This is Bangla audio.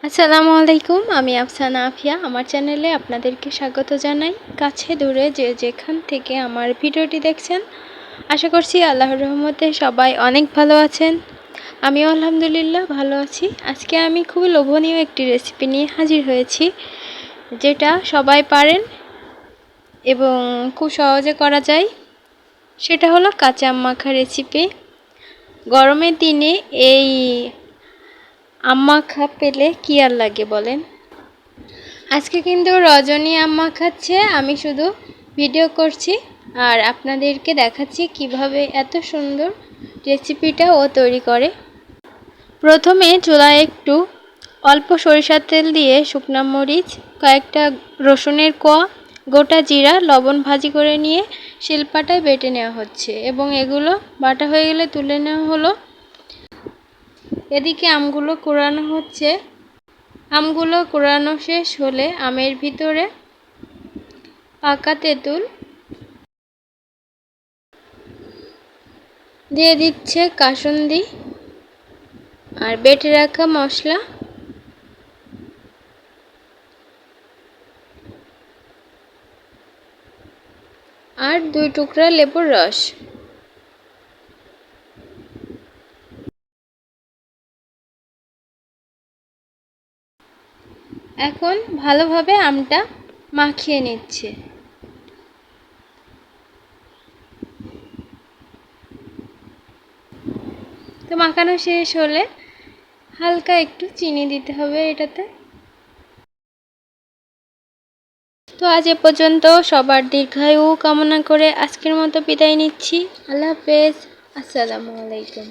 আসসালামু আলাইকুম, আমি আফসানা আফিয়া। আমার চ্যানেলে আপনাদেরকে স্বাগত জানাই। কাছে দূরে যে যেখান থেকে আমার ভিডিওটি দেখছেন, আশা করছি আল্লাহর রহমতে সবাই অনেক ভালো আছেন। আমিও আলহামদুলিল্লাহ ভালো আছি। আজকে আমি খুবই লোভনীয় একটি রেসিপি নিয়ে হাজির হয়েছি, যেটা সবাই পারেন এবং খুব সহজে করা যায়। সেটা হলো কাঁচা আম মাখা রেসিপি। গরমের দিনে এই আম মাখা পেলে কি আর লাগে বলেন। আজকে কিন্তু রজনী আম মাখাচ্ছে, আমি শুধু ভিডিও করছি আর আপনাদেরকে দেখাচ্ছি কিভাবে এত সুন্দর রেসিপিটা ও তৈরি করে। প্রথমে চুলায় একটু অল্প সরিষার তেল দিয়ে শুকনা মরিচ, কয়েকটা রসুনের কোয়া, গোটা জিরা, লবণ ভাজি করে নিয়ে শিলপাটায় বেটে নেওয়া হচ্ছে এবং এগুলো বাটা হয়ে গেলে তুলে নেওয়া হলো। এদিকে আমগুলো কুড়ানো হচ্ছে। আমগুলো কুড়ানো শেষ হলে আমের ভিতরে পাকা তেঁতুল দিয়ে দিচ্ছে, কাসুন্দি আর বেটে রাখা মশলা, আর 2 টুকরা লেবুর রস। এখন ভালোভাবে আমটা মাখিয়ে নিচ্ছে। তো মাখানো শেষ হলে হালকা একটু চিনি দিতে হবে এটাতে। তো আজ এ পর্যন্ত। সবার দীর্ঘায়ু কামনা করে আজকের মতো বিদায় নিচ্ছি। আল্লাহ হাফেজ। আসসালামু আলাইকুম।